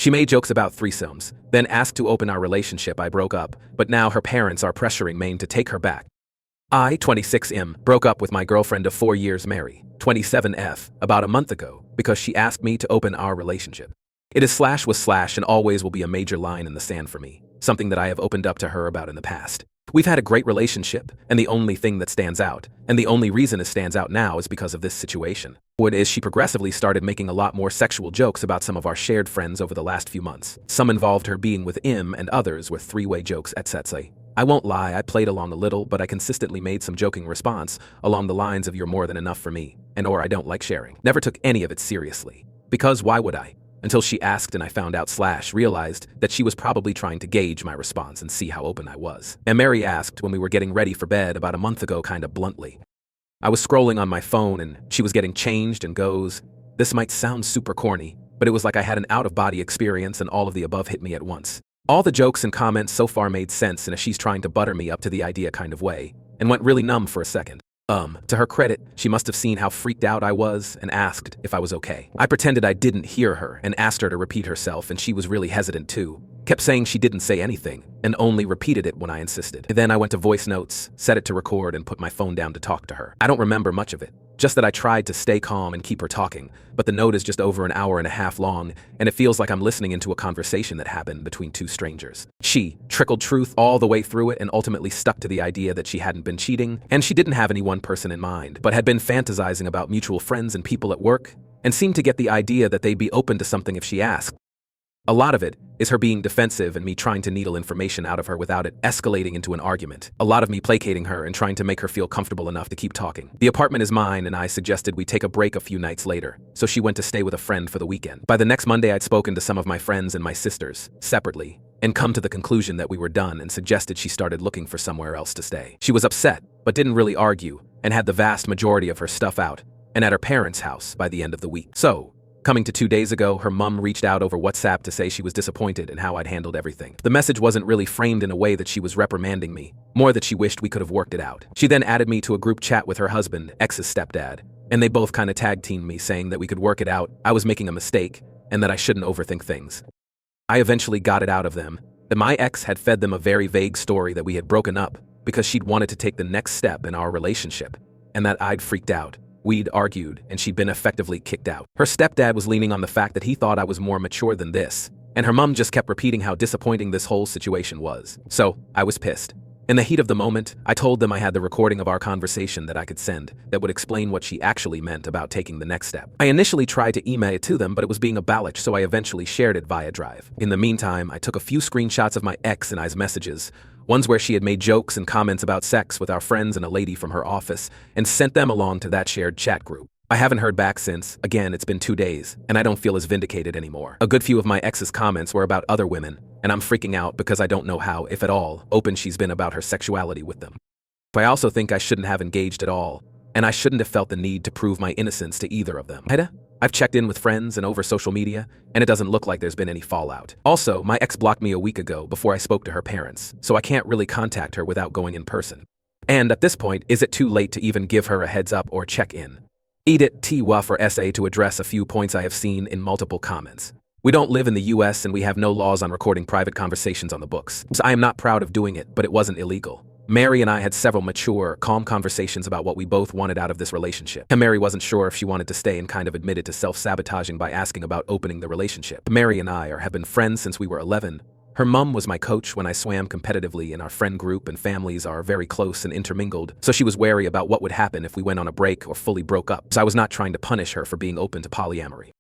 She made jokes about threesomes, then asked to open our relationship. I broke up, but now her parents are pressuring Maine to take her back. I, 26M, broke up with my girlfriend of 4 years, Mary, 27F, about a month ago because she asked me to open our relationship. It is slash was slash and always will be a major line in the sand for me, something that I have opened up to her about in the past. We've had a great relationship, and the only thing that stands out, and the only reason it stands out now is because of this situation. What is she progressively started making a lot more sexual jokes about some of our shared friends over the last few months. Some involved her being with him and others were three-way jokes, etc. I won't lie, I played along a little, but I consistently made some joking response along the lines of "you're more than enough for me," and "or I don't like sharing." Never took any of it seriously. Because why would I? Until she asked and I found out / realized that she was probably trying to gauge my response and see how open I was. And Mary asked when we were getting ready for bed about a month ago, kinda bluntly. I was scrolling on my phone and she was getting changed and goes, "This might sound super corny, but it was like I had an out-of-body experience and all of the above hit me at once." All the jokes and comments so far made sense in a she's trying to butter me up to the idea kind of way, and went really numb for a second. To her credit, she must have seen how freaked out I was and asked if I was okay. I pretended I didn't hear her and asked her to repeat herself, and she was really hesitant too. Kept saying she didn't say anything and only repeated it when I insisted. Then I went to voice notes, set it to record, and put my phone down to talk to her. I don't remember much of it, just that I tried to stay calm and keep her talking, but the note is just over an hour and a half long, and it feels like I'm listening into a conversation that happened between two strangers. She trickled truth all the way through it and ultimately stuck to the idea that she hadn't been cheating, and she didn't have any one person in mind, but had been fantasizing about mutual friends and people at work, and seemed to get the idea that they'd be open to something if she asked. A lot of it is her being defensive and me trying to needle information out of her without it escalating into an argument. A lot of me placating her and trying to make her feel comfortable enough to keep talking. The apartment is mine, and I suggested we take a break a few nights later, so she went to stay with a friend for the weekend. By the next Monday, I'd spoken to some of my friends and my sisters, separately, and come to the conclusion that we were done and suggested she started looking for somewhere else to stay. She was upset, but didn't really argue, and had the vast majority of her stuff out, and at her parents' house by the end of the week. So, coming to 2 days ago, her mum reached out over WhatsApp to say she was disappointed in how I'd handled everything. The message wasn't really framed in a way that she was reprimanding me, more that she wished we could have worked it out. She then added me to a group chat with her husband, ex's stepdad, and they both kinda tag-teamed me saying that we could work it out, I was making a mistake, and that I shouldn't overthink things. I eventually got it out of them that my ex had fed them a very vague story that we had broken up because she'd wanted to take the next step in our relationship, and that I'd freaked out. We'd argued, and she'd been effectively kicked out. Her stepdad was leaning on the fact that he thought I was more mature than this, and her mum just kept repeating how disappointing this whole situation was. So, I was pissed. In the heat of the moment, I told them I had the recording of our conversation that I could send that would explain what she actually meant about taking the next step. I initially tried to email it to them, but it was being a balach, so I eventually shared it via Drive. In the meantime, I took a few screenshots of my ex and I's messages, ones where she had made jokes and comments about sex with our friends and a lady from her office, and sent them along to that shared chat group. I haven't heard back since. Again, it's been 2 days, and I don't feel as vindicated anymore. A good few of my ex's comments were about other women, and I'm freaking out because I don't know how, if at all, open she's been about her sexuality with them. But I also think I shouldn't have engaged at all, and I shouldn't have felt the need to prove my innocence to either of them. I've checked in with friends and over social media, and it doesn't look like there's been any fallout. Also, my ex blocked me a week ago before I spoke to her parents, so I can't really contact her without going in person. And at this point, is it too late to even give her a heads up or check in? Edit Twa for essay to address a few points I have seen in multiple comments. We don't live in the US and we have no laws on recording private conversations on the books. So I am not proud of doing it, but it wasn't illegal. Mary and I had several mature, calm conversations about what we both wanted out of this relationship. And Mary wasn't sure if she wanted to stay and kind of admitted to self-sabotaging by asking about opening the relationship. Mary and I have been friends since we were 11. Her mum was my coach when I swam competitively, and our friend group and families are very close and intermingled, so she was wary about what would happen if we went on a break or fully broke up, so I was not trying to punish her for being open to polyamory.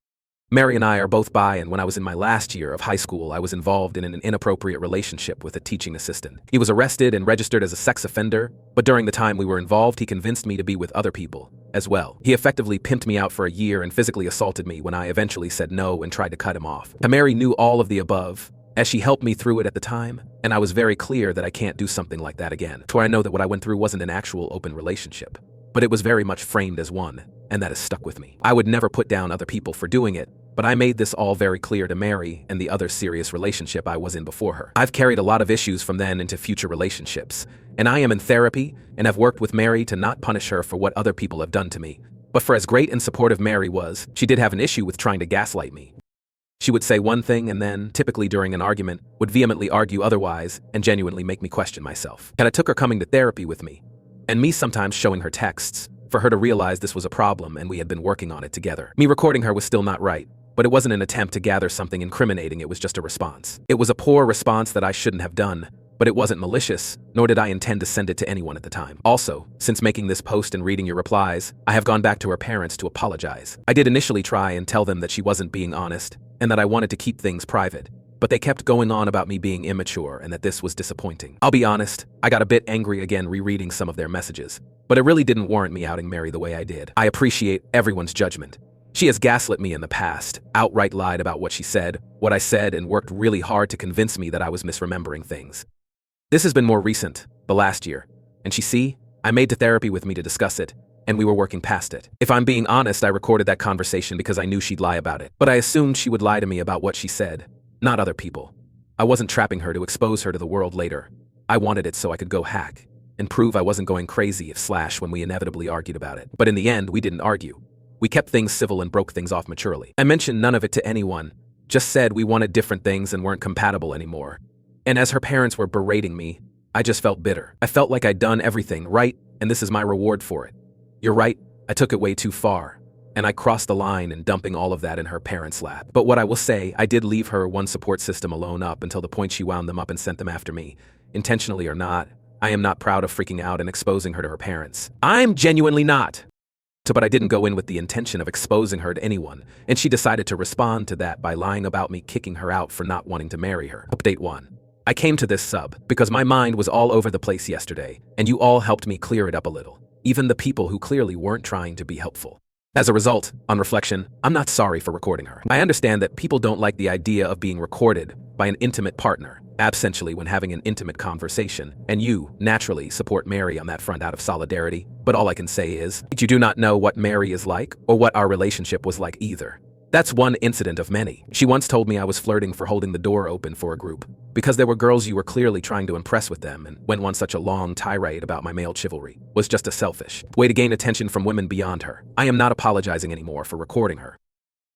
Mary and I are both bi, and when I was in my last year of high school, I was involved in an inappropriate relationship with a teaching assistant. He was arrested and registered as a sex offender, but during the time we were involved, he convinced me to be with other people as well. He effectively pimped me out for a year and physically assaulted me when I eventually said no and tried to cut him off. Mary knew all of the above, as she helped me through it at the time, and I was very clear that I can't do something like that again. To where I know that what I went through wasn't an actual open relationship, but it was very much framed as one, and that has stuck with me. I would never put down other people for doing it, but I made this all very clear to Mary and the other serious relationship I was in before her. I've carried a lot of issues from then into future relationships, and I am in therapy and have worked with Mary to not punish her for what other people have done to me. But for as great and supportive Mary was, she did have an issue with trying to gaslight me. She would say one thing and then, typically during an argument, would vehemently argue otherwise and genuinely make me question myself. And it took her coming to therapy with me, and me sometimes showing her texts, for her to realize this was a problem and we had been working on it together. Me recording her was still not right, but it wasn't an attempt to gather something incriminating, it was just a response. It was a poor response that I shouldn't have done, but it wasn't malicious, nor did I intend to send it to anyone at the time. Also, since making this post and reading your replies, I have gone back to her parents to apologize. I did initially try and tell them that she wasn't being honest, and that I wanted to keep things private, but they kept going on about me being immature and that this was disappointing. I'll be honest, I got a bit angry again rereading some of their messages, but it really didn't warrant me outing Mary the way I did. I appreciate everyone's judgment. She has gaslit me in the past, outright lied about what she said, what I said, and worked really hard to convince me that I was misremembering things. This has been more recent, the last year, and I made to therapy with me to discuss it, and we were working past it. If I'm being honest, I recorded that conversation because I knew she'd lie about it, but I assumed she would lie to me about what she said, not other people. I wasn't trapping her to expose her to the world later. I wanted it so I could go hack and prove I wasn't going crazy when we inevitably argued about it. But in the end, we didn't argue. We kept things civil and broke things off maturely. I mentioned none of it to anyone, just said we wanted different things and weren't compatible anymore. And as her parents were berating me, I just felt bitter. I felt like I'd done everything right, and this is my reward for it. You're right, I took it way too far, and I crossed the line in dumping all of that in her parents' lap. But what I will say, I did leave her one support system alone up until the point she wound them up and sent them after me. Intentionally or not, I am not proud of freaking out and exposing her to her parents. I'm genuinely not. But I didn't go in with the intention of exposing her to anyone, and she decided to respond to that by lying about me kicking her out for not wanting to marry her. Update 1. I came to this sub because my mind was all over the place yesterday, and you all helped me clear it up a little, even the people who clearly weren't trying to be helpful. As a result, on reflection, I'm not sorry for recording her. I understand that people don't like the idea of being recorded by an intimate partner, absentially when having an intimate conversation, and you, naturally, support Mary on that front out of solidarity, but all I can say is, you do not know what Mary is like, or what our relationship was like either. That's one incident of many. She once told me I was flirting for holding the door open for a group, because there were girls you were clearly trying to impress with them, and went on such a long tirade about my male chivalry was just a selfish way to gain attention from women beyond her. I am not apologizing anymore for recording her.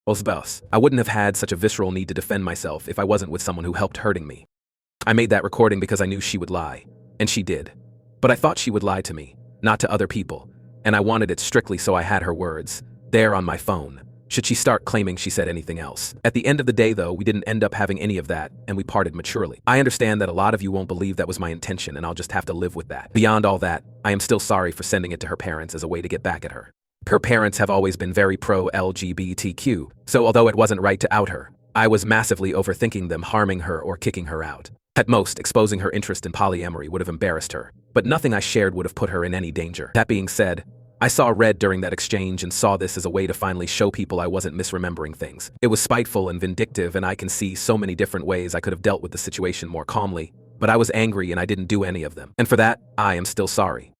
I wouldn't have had such a visceral need to defend myself if I wasn't with someone who helped hurting me. I made that recording because I knew she would lie, and she did. But I thought she would lie to me, not to other people, and I wanted it strictly so I had her words, there on my phone, should she start claiming she said anything else. At the end of the day though, we didn't end up having any of that, and we parted maturely. I understand that a lot of you won't believe that was my intention, and I'll just have to live with that. Beyond all that, I am still sorry for sending it to her parents as a way to get back at her. Her parents have always been very pro-LGBTQ, so although it wasn't right to out her, I was massively overthinking them harming her or kicking her out. At most, exposing her interest in polyamory would have embarrassed her, but nothing I shared would have put her in any danger. That being said, I saw red during that exchange and saw this as a way to finally show people I wasn't misremembering things. It was spiteful and vindictive, and I can see so many different ways I could have dealt with the situation more calmly, but I was angry and I didn't do any of them. And for that, I am still sorry.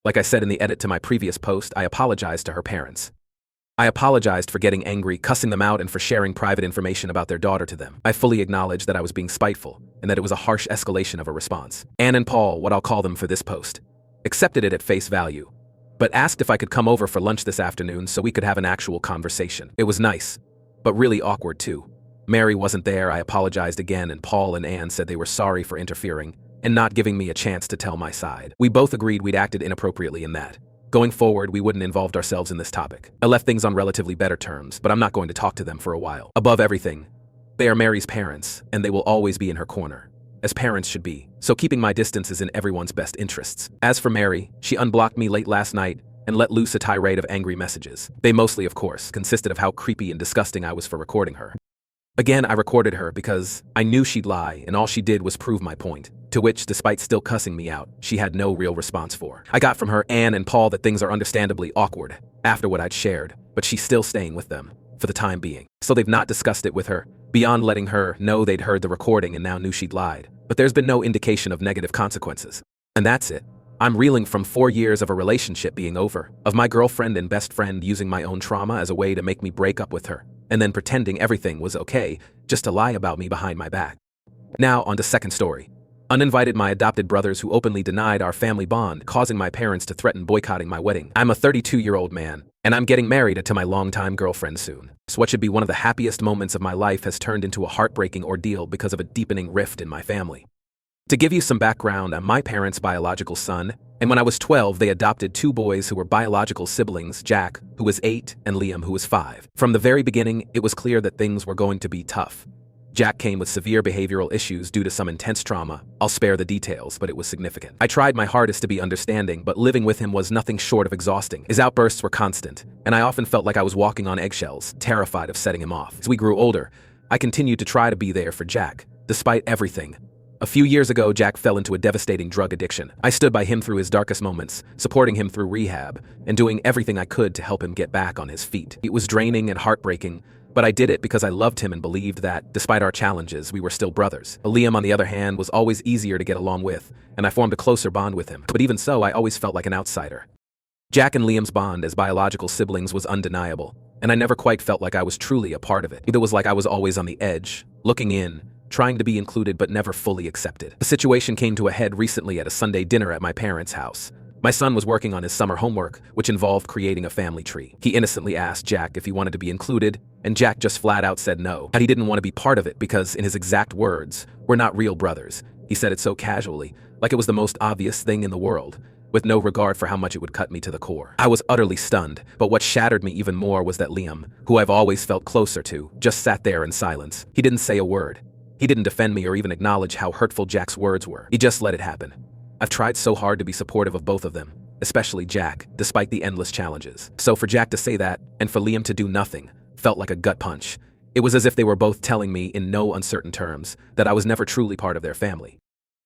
Like I said in the edit to my previous post, I apologized to her parents. I apologized for getting angry, cussing them out, and for sharing private information about their daughter to them. I fully acknowledge that I was being spiteful, and that it was a harsh escalation of a response. Anne and Paul, what I'll call them for this post, accepted it at face value, but asked if I could come over for lunch this afternoon so we could have an actual conversation. It was nice, but really awkward too. Mary wasn't there, I apologized again, and Paul and Anne said they were sorry for interfering and not giving me a chance to tell my side. We both agreed we'd acted inappropriately in that. Going forward, we wouldn't involve ourselves in this topic. I left things on relatively better terms, but I'm not going to talk to them for a while. Above everything, they are Mary's parents, and they will always be in her corner, as parents should be, so keeping my distance is in everyone's best interests. As for Mary, she unblocked me late last night and let loose a tirade of angry messages. They mostly, of course, consisted of how creepy and disgusting I was for recording her. Again, I recorded her because I knew she'd lie, and all she did was prove my point, to which, despite still cussing me out, she had no real response for. I got from her, Anne and Paul, that things are understandably awkward after what I'd shared, but she's still staying with them, for the time being. So they've not discussed it with her, beyond letting her know they'd heard the recording and now knew she'd lied. But there's been no indication of negative consequences. And that's it. I'm reeling from 4 years of a relationship being over, of my girlfriend and best friend using my own trauma as a way to make me break up with her, and then pretending everything was okay, just to lie about me behind my back. Now, on to second story. Uninvited my adopted brothers who openly denied our family bond, causing my parents to threaten boycotting my wedding. I'm a 32-year-old man, And I'm getting married to my longtime girlfriend soon. So what should be one of the happiest moments of my life has turned into a heartbreaking ordeal because of a deepening rift in my family. To give you some background, I'm my parents' biological son, and when I was 12, they adopted two boys who were biological siblings, Jack, who was 8, and Liam, who was 5. From the very beginning, it was clear that things were going to be tough. Jack came with severe behavioral issues due to some intense trauma. I'll spare the details, but it was significant. I tried my hardest to be understanding, but living with him was nothing short of exhausting. His outbursts were constant, and I often felt like I was walking on eggshells, terrified of setting him off. As we grew older, I continued to try to be there for Jack, despite everything. A few years ago, Jack fell into a devastating drug addiction. I stood by him through his darkest moments, supporting him through rehab, and doing everything I could to help him get back on his feet. It was draining and heartbreaking, but I did it because I loved him and believed that, despite our challenges, we were still brothers. Liam, on the other hand, was always easier to get along with, and I formed a closer bond with him. But even so, I always felt like an outsider. Jack and Liam's bond as biological siblings was undeniable, and I never quite felt like I was truly a part of it. It was like I was always on the edge, looking in, trying to be included but never fully accepted. The situation came to a head recently at a Sunday dinner at my parents' house. My son was working on his summer homework, which involved creating a family tree. He innocently asked Jack if he wanted to be included, and Jack just flat out said no. He didn't want to be part of it because, in his exact words, "We're not real brothers." He said it so casually, like it was the most obvious thing in the world, with no regard for how much it would cut me to the core. I was utterly stunned, but what shattered me even more was that Liam, who I've always felt closer to, just sat there in silence. He didn't say a word. He didn't defend me or even acknowledge how hurtful Jack's words were. He just let it happen. I've tried so hard to be supportive of both of them, especially Jack, despite the endless challenges. So for Jack to say that, and for Liam to do nothing, felt like a gut punch. It was as if they were both telling me, in no uncertain terms, that I was never truly part of their family.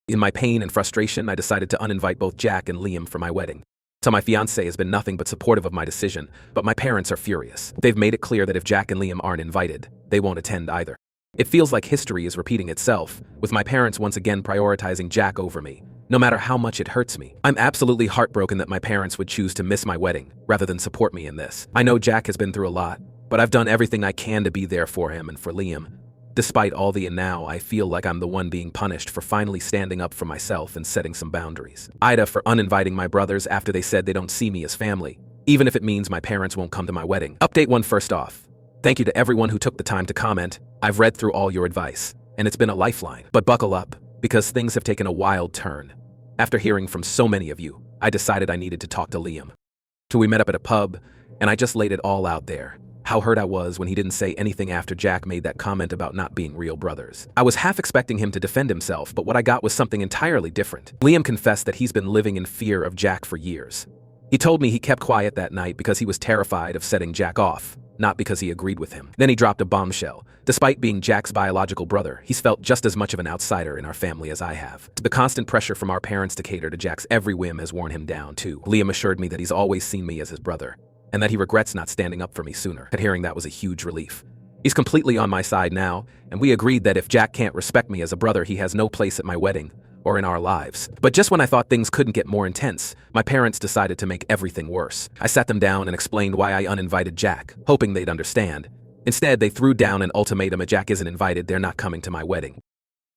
In my pain and frustration, I decided to uninvite both Jack and Liam for my wedding. So my fiancé has been nothing but supportive of my decision, but my parents are furious. They've made it clear that if Jack and Liam aren't invited, they won't attend either. It feels like history is repeating itself, with my parents once again prioritizing Jack over me, no matter how much it hurts me. I'm absolutely heartbroken that my parents would choose to miss my wedding, rather than support me in this. I know Jack has been through a lot, but I've done everything I can to be there for him and for Liam. Despite all the and now, I feel like I'm the one being punished for finally standing up for myself and setting some boundaries. Ida for uninviting my brothers after they said they don't see me as family, even if it means my parents won't come to my wedding. Update 1 first off. Thank you to everyone who took the time to comment. I've read through all your advice, and it's been a lifeline. But buckle up, because things have taken a wild turn. After hearing from so many of you, I decided I needed to talk to Liam. So we met up at a pub, and I just laid it all out there. How hurt I was when he didn't say anything after Jack made that comment about not being real brothers. I was half expecting him to defend himself, but what I got was something entirely different. Liam confessed that he's been living in fear of Jack for years. He told me he kept quiet that night because he was terrified of setting Jack off, not because he agreed with him. Then he dropped a bombshell. Despite being Jack's biological brother, he's felt just as much of an outsider in our family as I have. The constant pressure from our parents to cater to Jack's every whim has worn him down too. Liam assured me that he's always seen me as his brother, and that he regrets not standing up for me sooner. But hearing that was a huge relief. He's completely on my side now, and we agreed that if Jack can't respect me as a brother, he has no place at my wedding or in our lives. But just when I thought things couldn't get more intense, my parents decided to make everything worse. I sat them down and explained why I uninvited Jack, hoping they'd understand. Instead, they threw down an ultimatum: if Jack isn't invited, they're not coming to my wedding.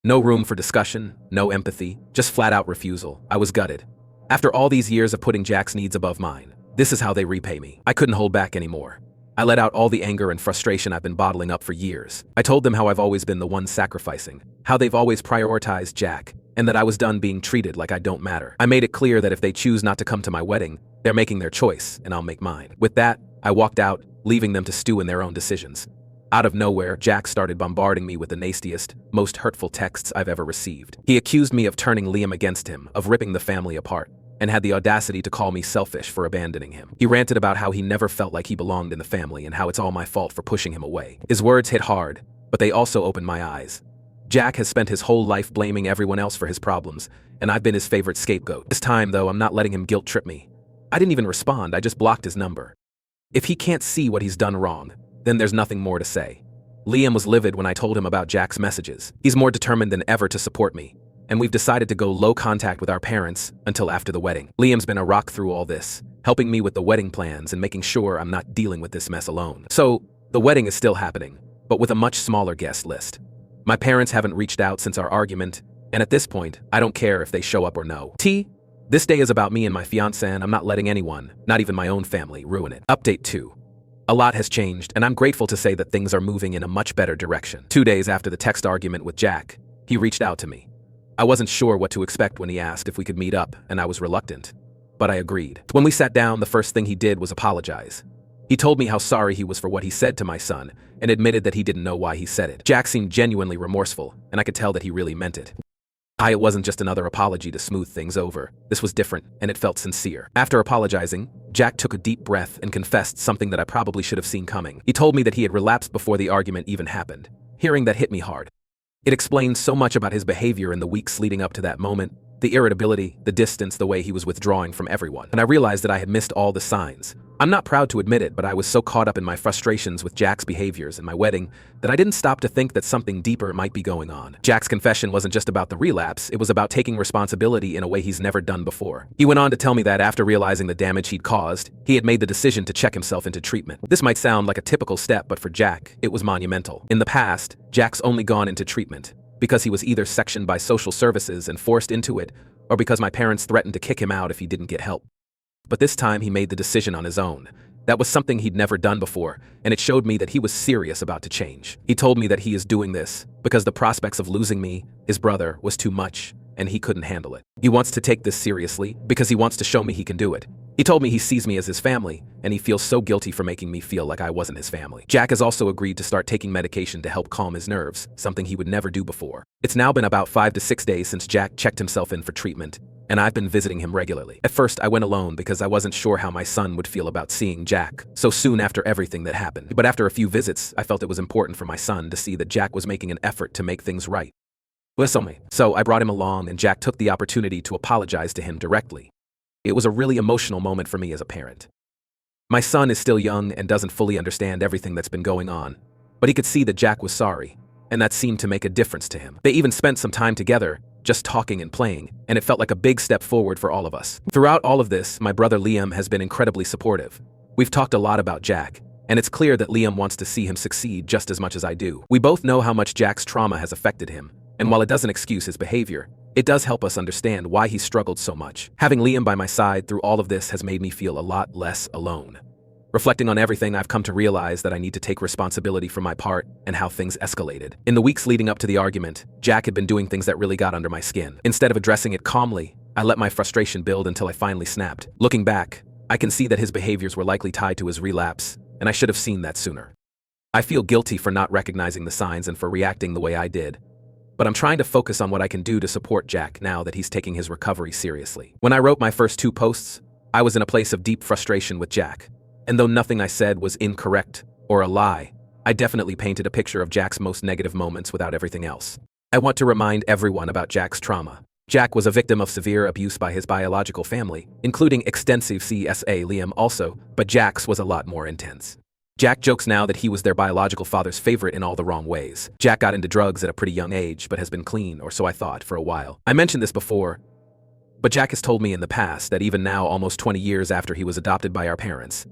No room for discussion, no empathy, just flat-out refusal. I was gutted. After all these years of putting Jack's needs above mine, this is how they repay me. I couldn't hold back anymore. I let out all the anger and frustration I've been bottling up for years. I told them how I've always been the one sacrificing, how they've always prioritized Jack, and that I was done being treated like I don't matter. I made it clear that if they choose not to come to my wedding, they're making their choice, and I'll make mine. With that, I walked out, leaving them to stew in their own decisions. Out of nowhere, Jack started bombarding me with the nastiest, most hurtful texts I've ever received. He accused me of turning Liam against him, of ripping the family apart, and had the audacity to call me selfish for abandoning him. He ranted about how he never felt like he belonged in the family and how it's all my fault for pushing him away. His words hit hard, but they also opened my eyes. Jack has spent his whole life blaming everyone else for his problems, and I've been his favorite scapegoat. This time, though, I'm not letting him guilt trip me. I didn't even respond, I just blocked his number. If he can't see what he's done wrong, then there's nothing more to say. Liam was livid when I told him about Jack's messages. He's more determined than ever to support me, and we've decided to go low contact with our parents until after the wedding. Liam's been a rock through all this, helping me with the wedding plans and making sure I'm not dealing with this mess alone. So, the wedding is still happening, but with a much smaller guest list. My parents haven't reached out since our argument, and at this point, I don't care if they show up or no. This day is about me and my fiancé, and I'm not letting anyone, not even my own family, ruin it. Update 2. A lot has changed, and I'm grateful to say that things are moving in a much better direction. 2 days after the text argument with Jack, he reached out to me. I wasn't sure what to expect when he asked if we could meet up, and I was reluctant. But I agreed. When we sat down, the first thing he did was apologize. He told me how sorry he was for what he said to my son, and admitted that he didn't know why he said it. Jack seemed genuinely remorseful, and I could tell that he really meant it. It wasn't just another apology to smooth things over. This was different, and it felt sincere. After apologizing, Jack took a deep breath and confessed something that I probably should have seen coming. He told me that he had relapsed before the argument even happened. Hearing that hit me hard. It explained so much about his behavior in the weeks leading up to that moment. The irritability, the distance, the way he was withdrawing from everyone. And I realized that I had missed all the signs. I'm not proud to admit it, but I was so caught up in my frustrations with Jack's behaviors and my wedding that I didn't stop to think that something deeper might be going on. Jack's confession wasn't just about the relapse, it was about taking responsibility in a way he's never done before. He went on to tell me that after realizing the damage he'd caused, he had made the decision to check himself into treatment. This might sound like a typical step, but for Jack, it was monumental. In the past, Jack's only gone into treatment because he was either sectioned by social services and forced into it, or because my parents threatened to kick him out if he didn't get help. But this time he made the decision on his own. That was something he'd never done before, and it showed me that he was serious about to change. He told me that he is doing this because the prospects of losing me, his brother, was too much, and he couldn't handle it. He wants to take this seriously because he wants to show me he can do it. He told me he sees me as his family, and he feels so guilty for making me feel like I wasn't his family. Jack has also agreed to start taking medication to help calm his nerves, something he would never do before. It's now been about 5 to 6 days since Jack checked himself in for treatment, and I've been visiting him regularly. At first, I went alone because I wasn't sure how my son would feel about seeing Jack so soon after everything that happened. But after a few visits, I felt it was important for my son to see that Jack was making an effort to make things right. So I brought him along, and Jack took the opportunity to apologize to him directly. It was a really emotional moment for me as a parent. My son is still young and doesn't fully understand everything that's been going on, but he could see that Jack was sorry, and that seemed to make a difference to him. They even spent some time together, just talking and playing, and it felt like a big step forward for all of us. Throughout all of this, my brother Liam has been incredibly supportive. We've talked a lot about Jack, and it's clear that Liam wants to see him succeed just as much as I do. We both know how much Jack's trauma has affected him, and while it doesn't excuse his behavior, it does help us understand why he struggled so much. Having Liam by my side through all of this has made me feel a lot less alone. Reflecting on everything, I've come to realize that I need to take responsibility for my part and how things escalated. In the weeks leading up to the argument, Jack had been doing things that really got under my skin. Instead of addressing it calmly, I let my frustration build until I finally snapped. Looking back, I can see that his behaviors were likely tied to his relapse, and I should have seen that sooner. I feel guilty for not recognizing the signs and for reacting the way I did. But I'm trying to focus on what I can do to support Jack now that he's taking his recovery seriously. When I wrote my first 2 posts, I was in a place of deep frustration with Jack. And though nothing I said was incorrect or a lie, I definitely painted a picture of Jack's most negative moments without everything else. I want to remind everyone about Jack's trauma. Jack was a victim of severe abuse by his biological family, including extensive CSA. Liam also, but Jack's was a lot more intense. Jack jokes now that he was their biological father's favorite in all the wrong ways. Jack got into drugs at a pretty young age, but has been clean, or so I thought, for a while. I mentioned this before, but Jack has told me in the past that even now, almost 20 years after he was adopted by our parents,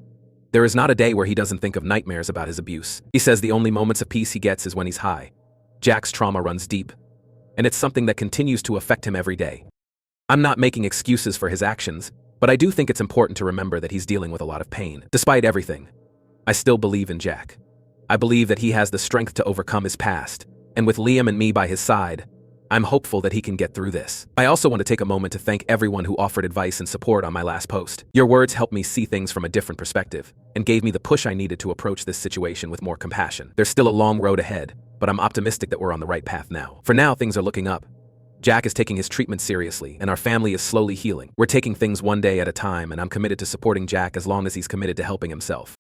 there is not a day where he doesn't think of nightmares about his abuse. He says the only moments of peace he gets is when he's high. Jack's trauma runs deep, and it's something that continues to affect him every day. I'm not making excuses for his actions, but I do think it's important to remember that he's dealing with a lot of pain. Despite everything, I still believe in Jack. I believe that he has the strength to overcome his past, and with Liam and me by his side, I'm hopeful that he can get through this. I also want to take a moment to thank everyone who offered advice and support on my last post. Your words helped me see things from a different perspective, and gave me the push I needed to approach this situation with more compassion. There's still a long road ahead, but I'm optimistic that we're on the right path now. For now, things are looking up. Jack is taking his treatment seriously, and our family is slowly healing. We're taking things one day at a time, and I'm committed to supporting Jack as long as he's committed to helping himself.